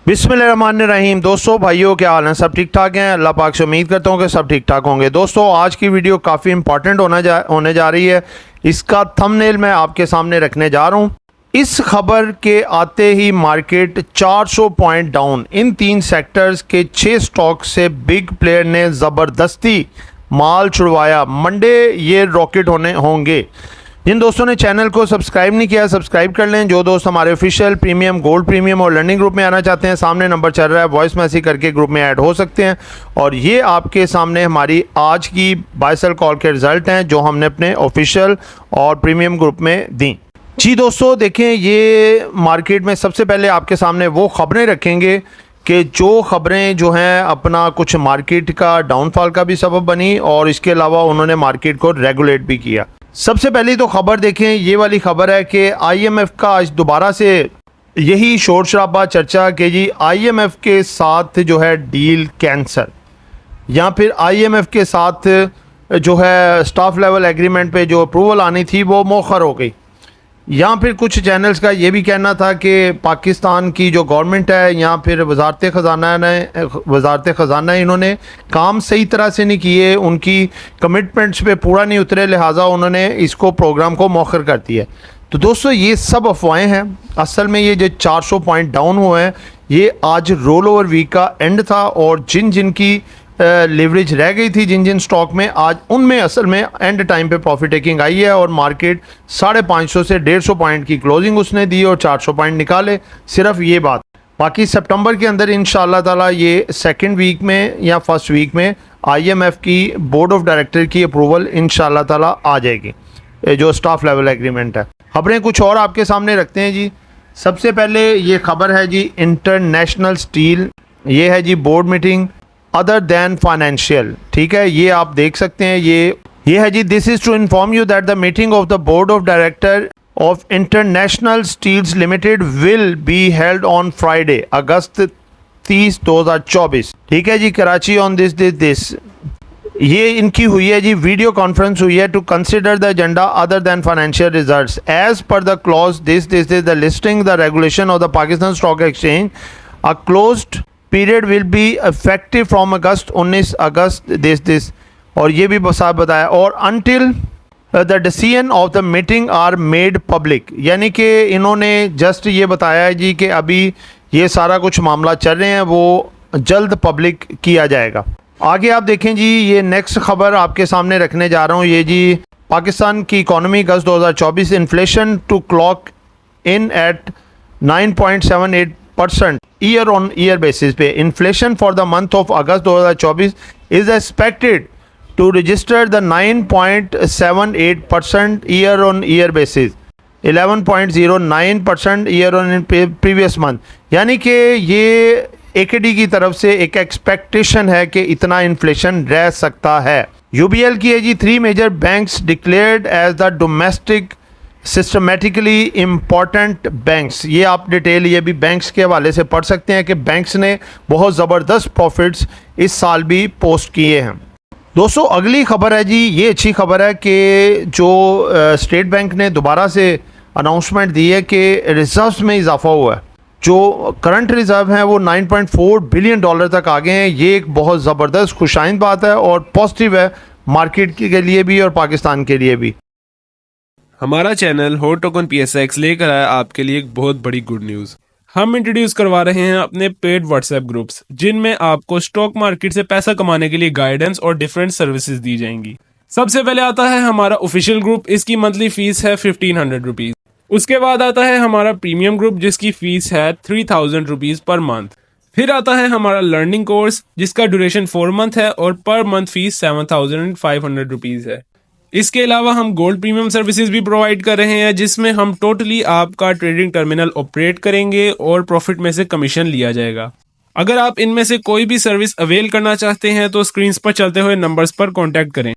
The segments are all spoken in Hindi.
बिस्मिल्लाहिर्रहमानिर्रहीम। दोस्तों भाइयों, क्या हाल है? सब ठीक ठाक हैं? अल्लाह पाक से उम्मीद करता हूँ कि सब ठीक ठाक होंगे। दोस्तों आज की वीडियो काफ़ी इंपॉर्टेंट होने जा रही है। इसका थंबनेल मैं आपके सामने रखने जा रहा हूँ। इस खबर के आते ही मार्केट 400 पॉइंट डाउन। इन तीन सेक्टर्स के 6 स्टॉक से बिग प्लेयर ने ज़बरदस्ती माल छुड़वाया। मंडे ये रॉकेट होंगे। जिन दोस्तों ने चैनल को सब्सक्राइब नहीं किया, सब्सक्राइब कर लें। जो दोस्त हमारे ऑफिशियल प्रीमियम, गोल्ड प्रीमियम और लर्निंग ग्रुप में आना चाहते हैं, सामने नंबर चल रहा है, वॉइस मैसेज करके ग्रुप में ऐड हो सकते हैं। और ये आपके सामने हमारी आज की बाय सेल कॉल के रिज़ल्ट हैं जो हमने अपने ऑफिशियल और प्रीमियम ग्रुप में दी। जी दोस्तों देखें, ये मार्केट में सबसे पहले आपके सामने वो खबरें रखेंगे कि जो खबरें जो हैं अपना कुछ मार्केट का डाउनफॉल का भी सबब बनी और इसके अलावा उन्होंने मार्केट को रेगुलेट भी किया। सबसे पहले तो खबर देखें, ये वाली खबर है कि आईएमएफ का आज दोबारा से यही शोर शराबा चर्चा कि जी आईएमएफ के साथ जो है डील कैंसल, या फिर आईएमएफ के साथ जो है स्टाफ लेवल एग्रीमेंट पे जो अप्रूवल आनी थी वो मौखर हो गई। या फिर कुछ चैनल्स का ये भी कहना था कि पाकिस्तान की जो गवर्नमेंट है या फिर वजारत ख़जाना इन्होंने काम सही तरह से नहीं किए, उनकी कमिटमेंट्स पे पूरा नहीं उतरे, लिहाजा उन्होंने इसको प्रोग्राम को मौखर कर दिया। तो दोस्तों ये सब अफवाहें हैं। असल में ये जो 400 पॉइंट डाउन हुए हैं ये आज रोल ओवर वीक का एंड था और जिन की लेवरेज रह गई थी जिन स्टॉक में, आज उनमें असल में एंड टाइम पे प्रॉफिट टेकिंग आई है और मार्केट 550 से 150 पॉइंट की क्लोजिंग उसने दी और 400 पॉइंट निकाले। सिर्फ ये बात, बाकी सितंबर के अंदर इंशाल्लाह ताला ये सेकंड वीक में या फर्स्ट वीक में आईएमएफ की बोर्ड ऑफ डायरेक्टर की अप्रूवल इंशाल्लाह ताला आ जाएगी, जो स्टाफ लेवल एग्रीमेंट है। खबरें कुछ और आपके सामने रखते हैं जी। सबसे पहले ये खबर है जी इंटरनेशनल स्टील, ये है जी board meeting other than financial, ठीक है, ये आप देख सकते हैं। ये है जी, this is to inform you that the meeting of the board of director of international steels limited will be held on Friday August 30, 2024, ठीक है जी, कराची ऑन दिस ये इनकी हुई है जी, वीडियो कॉन्फ्रेंस हुई है to consider the agenda other than financial results as per the clause this is the listing the regulation of the Pakistan stock exchange. A closed period will be effective from August 19 August this और ये भी साफ बताया, और until the decision of the meeting are made public, यानी कि इन्होंने जस्ट ये बताया है जी कि अभी ये सारा कुछ मामला चल रहे हैं वो जल्द पब्लिक किया जाएगा। आगे आप देखें जी, ये नेक्स्ट खबर आपके सामने रखने जा रहा हूँ। ये जी पाकिस्तान की economy August 2024 inflation to clock in at 9.78% year on year basis पे। Inflation for the month of August 2024 is expected to register the 9.78% year on year basis, 11.09% year on previous month, यानी कि ये एकेडी की तरफ से एक एक्सपेक्टेशन है कि इतना इन्फ्लेशन रह सकता है। यूबीएल की है जी 3 major banks declared as the domestic systematically important banks. ये आप डिटेल ये भी बैंक्स के हवाले से पढ़ सकते हैं कि बैंक्स ने बहुत ज़बरदस्त प्रॉफिट्स इस साल भी पोस्ट किए हैं। दोस्तों अगली खबर है जी, ये अच्छी खबर है कि जो स्टेट बैंक ने दोबारा से अनाउंसमेंट दी है कि रिजर्व्स में इजाफा हुआ है। जो करंट रिज़र्व हैं वो 9.4 बिलियन डॉलर तक आ गए हैं। ये एक बहुत ज़बरदस्त खुशाइंद बात है और पॉजिटिव है मार्केट के लिए भी और पाकिस्तान के लिए भी। हमारा चैनल हॉट टोकन PSX लेकर आया आपके लिए एक बहुत बड़ी गुड न्यूज़। हम इंट्रोड्यूस करवा रहे हैं अपने पेड व्हाट्सएप ग्रुप्स, जिनमें आपको स्टॉक मार्केट से पैसा कमाने के लिए गाइडेंस और डिफरेंट सर्विसेज दी जाएंगी। सबसे पहले आता है हमारा ऑफिशियल ग्रुप, इसकी मंथली फीस है 1500 रुपीज़। उसके बाद आता है हमारा प्रीमियम ग्रुप जिसकी फीस है 3000 रुपीज़ पर मंथ। फिर आता है हमारा लर्निंग कोर्स जिसका ड्यूरेशन 4 मंथ है और पर मंथ फीस 7500 रुपीज़ है। इसके अलावा हम गोल्ड प्रीमियम सर्विसेज भी प्रोवाइड कर रहे हैं जिसमें हम टोटली आपका ट्रेडिंग टर्मिनल ऑपरेट करेंगे और प्रॉफिट में से कमीशन लिया जाएगा। अगर आप इनमें से कोई भी सर्विस अवेल करना चाहते हैं तो स्क्रीन पर चलते हुए नंबर्स पर कॉन्टैक्ट करें।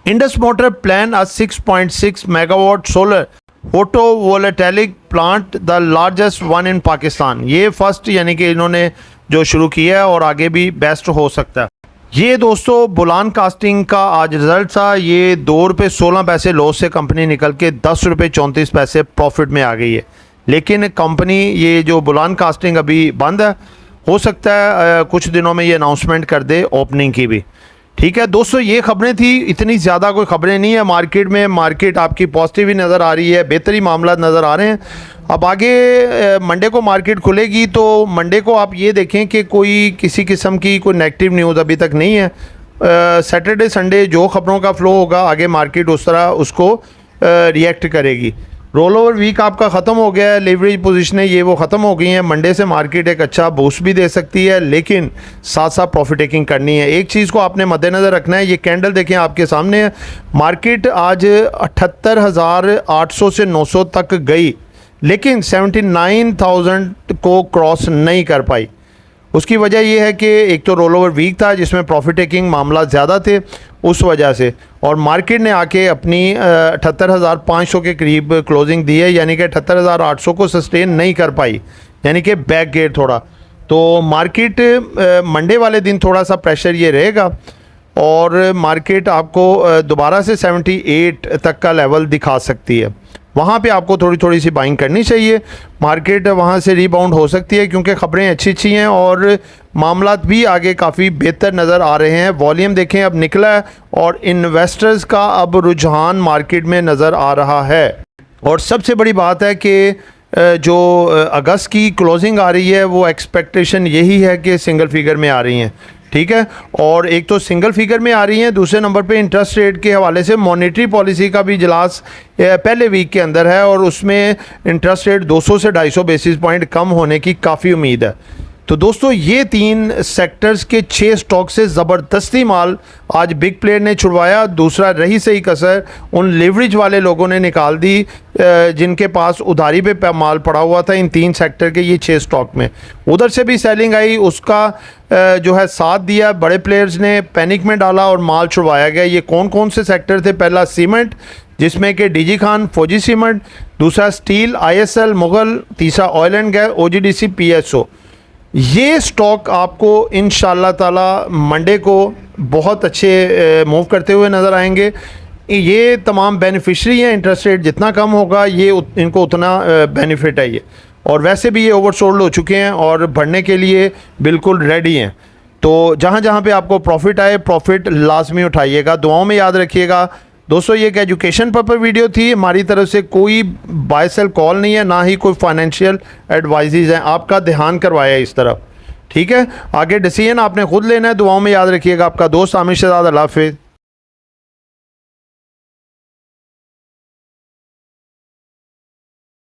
Indus motor plan a 6.6 megawatt solar photovoltaic plant the largest one in Pakistan. ये फर्स्ट यानी कि इन्होंने जो शुरू किया है और आगे भी बेस्ट हो सकता है। ये दोस्तों बुलान कास्टिंग का आज रिजल्ट था। ये ₹2.16 लॉस से कंपनी निकल के ₹10.34 प्रॉफिट में आ गई है। लेकिन कंपनी ये जो बुलान कास्टिंग अभी बंद है, हो सकता है कुछ दिनों में ये अनाउंसमेंट कर दे ओपनिंग की भी। ठीक है दोस्तों, ये खबरें थी, इतनी ज़्यादा कोई खबरें नहीं है मार्केट में। मार्केट आपकी पॉजिटिव ही नज़र आ रही है, बेहतरी मामला नज़र आ रहे हैं। अब आगे मंडे को मार्केट खुलेगी तो मंडे को आप ये देखें कि कोई किसी किस्म की कोई नेगेटिव न्यूज़ अभी तक नहीं है। सैटरडे संडे जो खबरों का फ्लो होगा आगे मार्केट उस तरह उसको रिएक्ट करेगी। रोल ओवर वीक आपका ख़त्म हो गया है, लेवरेज पोजीशनें ये वो ख़त्म हो गई हैं। मंडे से मार्केट एक अच्छा बूस्ट भी दे सकती है, लेकिन साथ साथ प्रॉफिट टेकिंग करनी है। एक चीज़ को आपने मद्देनज़र रखना है, ये कैंडल देखें आपके सामने है, मार्केट आज 78,800 से 900 तक गई, लेकिन 79,000 को क्रॉस नहीं कर पाई। उसकी वजह यह है कि एक तो रोल ओवर वीक था जिसमें प्रॉफिट टेकिंग मामला ज़्यादा थे उस वजह से, और मार्केट ने आके अपनी 78,500 के करीब क्लोजिंग दी है, यानी कि 78,800 को सस्टेन नहीं कर पाई, यानी कि बैक गेट थोड़ा। तो मार्केट मंडे वाले दिन थोड़ा सा प्रेशर ये रहेगा और मार्केट आपको दोबारा से 78 तक का लेवल दिखा सकती है। वहाँ पे आपको थोड़ी थोड़ी सी बाइंग करनी चाहिए। मार्केट वहाँ से रिबाउंड हो सकती है क्योंकि ख़बरें अच्छी अच्छी हैं और मामलात भी आगे काफ़ी बेहतर नज़र आ रहे हैं। वॉल्यूम देखें अब निकला है और इन्वेस्टर्स का अब रुझान मार्केट में नज़र आ रहा है। और सबसे बड़ी बात है कि जो अगस्त की क्लोजिंग आ रही है वो एक्सपेक्टेशन यही है कि सिंगल फिगर में आ रही हैं। ठीक है, और एक तो सिंगल फिगर में आ रही हैं, दूसरे नंबर पे इंटरेस्ट रेट के हवाले से मॉनेटरी पॉलिसी का भी इजलास पहले वीक के अंदर है और उसमें इंटरेस्ट रेट 200 से 250 बेसिस पॉइंट कम होने की काफ़ी उम्मीद है। तो दोस्तों ये 3 सेक्टर्स के 6 स्टॉक से ज़बरदस्ती माल आज बिग प्लेयर ने छुड़वाया। दूसरा रही सही कसर उन लेवरेज वाले लोगों ने निकाल दी जिनके पास उधारी पे माल पड़ा हुआ था इन 3 सेक्टर के ये 6 स्टॉक में। उधर से भी सेलिंग आई, उसका जो है साथ दिया, बड़े प्लेयर्स ने पैनिक में डाला और माल छुड़वाया गया। ये कौन कौन से सेक्टर थे? पहला सीमेंट जिसमें कि डीजी खान, फौजी सीमेंट, दूसरा स्टील, ISL, मुगल, तीसरा oil and gas, OGDC, PSO। ये स्टॉक आपको इंशाल्लाह ताला मंडे को बहुत अच्छे मूव करते हुए नज़र आएंगे। ये तमाम बेनिफिशरी हैं, इंटरेस्ट रेट जितना कम होगा ये इनको उतना बेनिफिट है ये, और वैसे भी ये ओवरसोल्ड हो चुके हैं और बढ़ने के लिए बिल्कुल रेडी हैं। तो जहाँ जहाँ पे आपको प्रॉफिट आए प्रॉफिट लाजमी उठाइएगा, दुआओं में याद रखिएगा। दोस्तों ये एक एजुकेशन पर्पस वीडियो थी, हमारी तरफ से कोई बाय सेल कॉल नहीं है, ना ही कोई फाइनेंशियल एडवाइजेज हैं, आपका ध्यान करवाया इस तरफ। ठीक है, आगे डिसीजन आपने खुद लेना है। दुआओं में याद रखिएगा। आपका दोस्त आमिर शहजाद, अल्लाह हाफिज़।